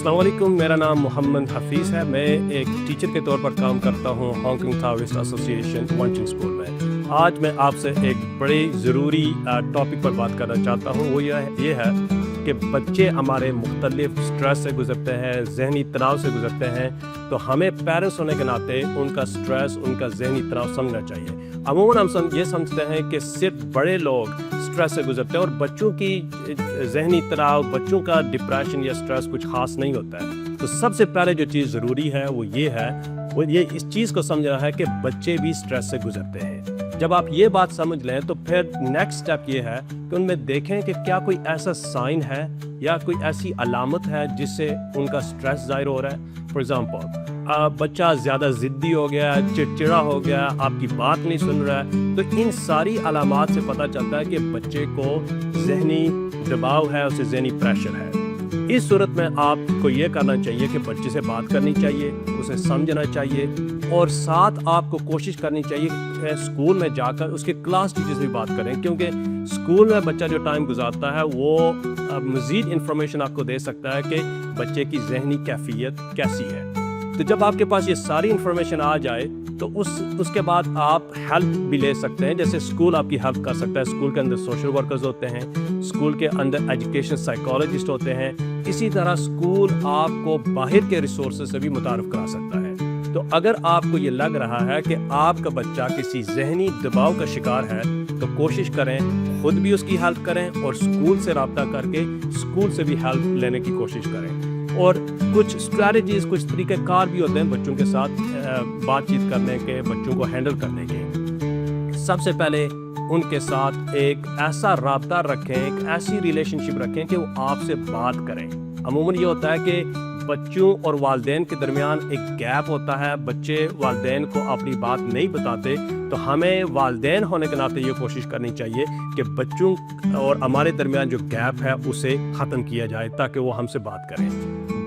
अस्सलाम वालेकुम, मेरा नाम मोहम्मद हफीज़ है। मैं एक टीचर के तौर पर काम करता हूँ हॉन्गकॉन्ग ताओइस्ट एसोसिएशन वंचिंग स्कूल में। आज मैं आपसे एक बड़े ज़रूरी टॉपिक पर बात करना चाहता हूँ। वो ये है कि बच्चे हमारे मुख्तलिफ स्ट्रेस से गुज़रते हैं, जहनी तनाव से गुज़रते हैं, तो हमें पेरेंट्स होने के नाते उनका स्ट्रेस, उनका जहनी तनाव समझना चाहिए। अमूमन हम ये समझते हैं कि सिर्फ बड़े लोग स्ट्रेस से गुजरते हैं और बच्चों की जहनी तनाव, बच्चों का डिप्रेशन या स्ट्रेस कुछ खास नहीं होता है। तो सबसे पहले जो चीज़ ज़रूरी है वो ये इस चीज़ को समझना है कि बच्चे भी स्ट्रेस से गुजरते हैं। जब आप ये बात समझ लें तो फिर नेक्स्ट स्टेप ये है कि उनमें देखें कि क्या कोई ऐसा साइन है या कोई ऐसी अलामत है जिससे उनका स्ट्रेस ज़ाहिर हो रहा है। फॉर एग्ज़ाम्पल, बच्चा ज़्यादा ज़िद्दी हो गया, चिड़चिड़ा हो गया, आपकी बात नहीं सुन रहा है, तो इन सारी अलामात से पता चलता है कि बच्चे को जहनी दबाव है, उसे जहनी प्रेशर है। इस सूरत में आपको ये करना चाहिए कि बच्चे से बात करनी चाहिए, उसे समझना चाहिए और साथ आपको कोशिश करनी चाहिए कि स्कूल में जाकर उसके क्लास टीचर से भी बात करें, क्योंकि स्कूल में बच्चा जो टाइम गुजारता है वो मज़ीद इंफॉर्मेशन आपको दे सकता है कि बच्चे की जहनी कैफियत कैसी है। तो जब आपके पास ये सारी इन्फॉर्मेशन आ जाए तो उसके बाद आप हेल्प भी ले सकते हैं। जैसे स्कूल आपकी हेल्प कर सकता है, स्कूल के अंदर सोशल वर्कर्स होते हैं, स्कूल के अंदर एजुकेशन साइकोलॉजिस्ट होते हैं। इसी तरह स्कूल आपको बाहर के रिसोर्सेज से भी मुतारफ़ करा सकता है। तो अगर आपको ये लग रहा है कि आपका बच्चा किसी जहनी दबाव का शिकार है तो कोशिश करें खुद भी उसकी हेल्प करें और स्कूल से रब्ता करके स्कूल से भी हेल्प लेने की कोशिश करें। और कुछ स्ट्रैटेजीज, कुछ तरीक़ेकार भी होते हैं बच्चों के साथ बातचीत करने के, बच्चों को हैंडल करने के। सबसे पहले उनके साथ एक ऐसा राब्ता रखें, एक ऐसी रिलेशनशिप रखें कि वो आपसे बात करें। अमूमन ये होता है कि बच्चों और वालिदैन के दरमियान एक गैप होता है, बच्चे वालिदैन को अपनी बात नहीं बताते, तो हमें वालिदैन होने के नाते ये कोशिश करनी चाहिए कि बच्चों और हमारे दरमियान जो गैप है उसे ख़त्म किया जाए ताकि वो हमसे बात करें।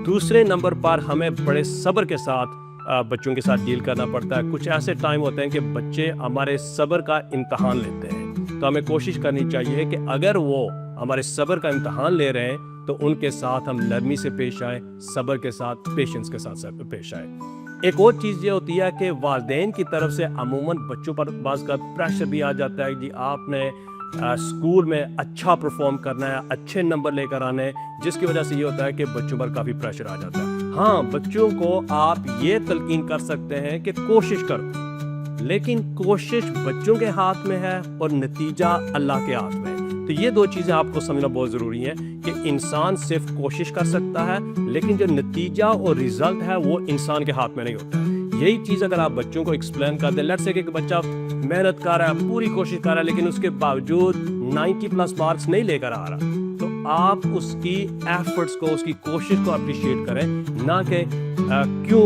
दूसरे नंबर पर हमें बड़े सब्र के साथ बच्चों के साथ डील करना पड़ता है। कुछ ऐसे टाइम होते हैं कि बच्चे हमारे सब्र का इम्तहान लेते हैं, तो हमें कोशिश करनी चाहिए कि अगर वो हमारे सब्र का इम्तहान ले रहे हैं तो उनके साथ हम नरमी से पेश आए, सब्र के साथ, पेशेंस के साथ पेश आए। एक और चीज़ ये होती है कि वालिदैन की तरफ से अमूमन बच्चों पर बाज़ का प्रेशर भी आ जाता है कि आपने स्कूल में अच्छा परफॉर्म करना है, अच्छे नंबर लेकर आने हैं, जिसकी वजह से ये होता है कि बच्चों पर काफ़ी प्रेशर आ जाता है। हाँ, बच्चों को आप ये तलकीन कर सकते हैं कि कोशिश करो, लेकिन कोशिश बच्चों के हाथ में है और नतीजा अल्लाह के हाथ में है। तो ये दो चीज़ें आपको समझना बहुत ज़रूरी है कि इंसान सिर्फ कोशिश कर सकता है, लेकिन जो नतीजा और रिज़ल्ट है वो इंसान के हाथ में नहीं होता है। यही चीज़ अगर आप बच्चों को एक्सप्लेन कर दें, लेट्स से कि बच्चा मेहनत कर रहा है, पूरी कोशिश कर रहा है, लेकिन उसके बावजूद 90+ मार्क्स नहीं लेकर आ रहा, तो आप उसकी एफर्ट्स को, उसकी कोशिश को अप्रिशिएट करें, ना कि क्यों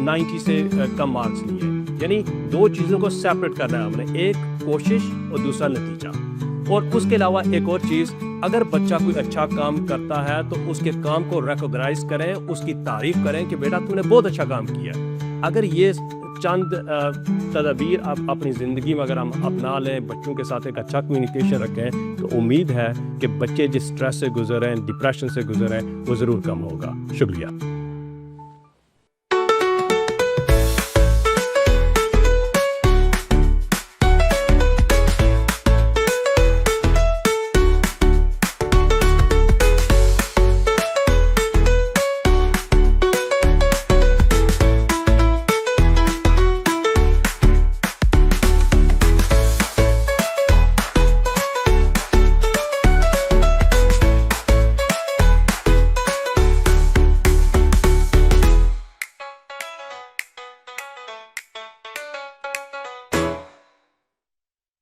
90 से कम मार्क्स लिए। यानी दो चीज़ों को सेपरेट करना है हमने, एक कोशिश और दूसरा नतीजा। और उसके अलावा एक और चीज़, अगर बच्चा कोई अच्छा काम करता है तो उसके काम को रिकॉग्नाइज करें, उसकी तारीफ़ करें कि बेटा तूने बहुत अच्छा काम किया। अगर ये चंद तदबीर आप अपनी ज़िंदगी में अगर हम अपना लें, बच्चों के साथ एक अच्छा कम्युनिकेशन रखें, तो उम्मीद है कि बच्चे जिस स्ट्रेस से गुजर रहे हैं, डिप्रेशन से गुजर रहे हैं, वो ज़रूर कम होगा। शुक्रिया।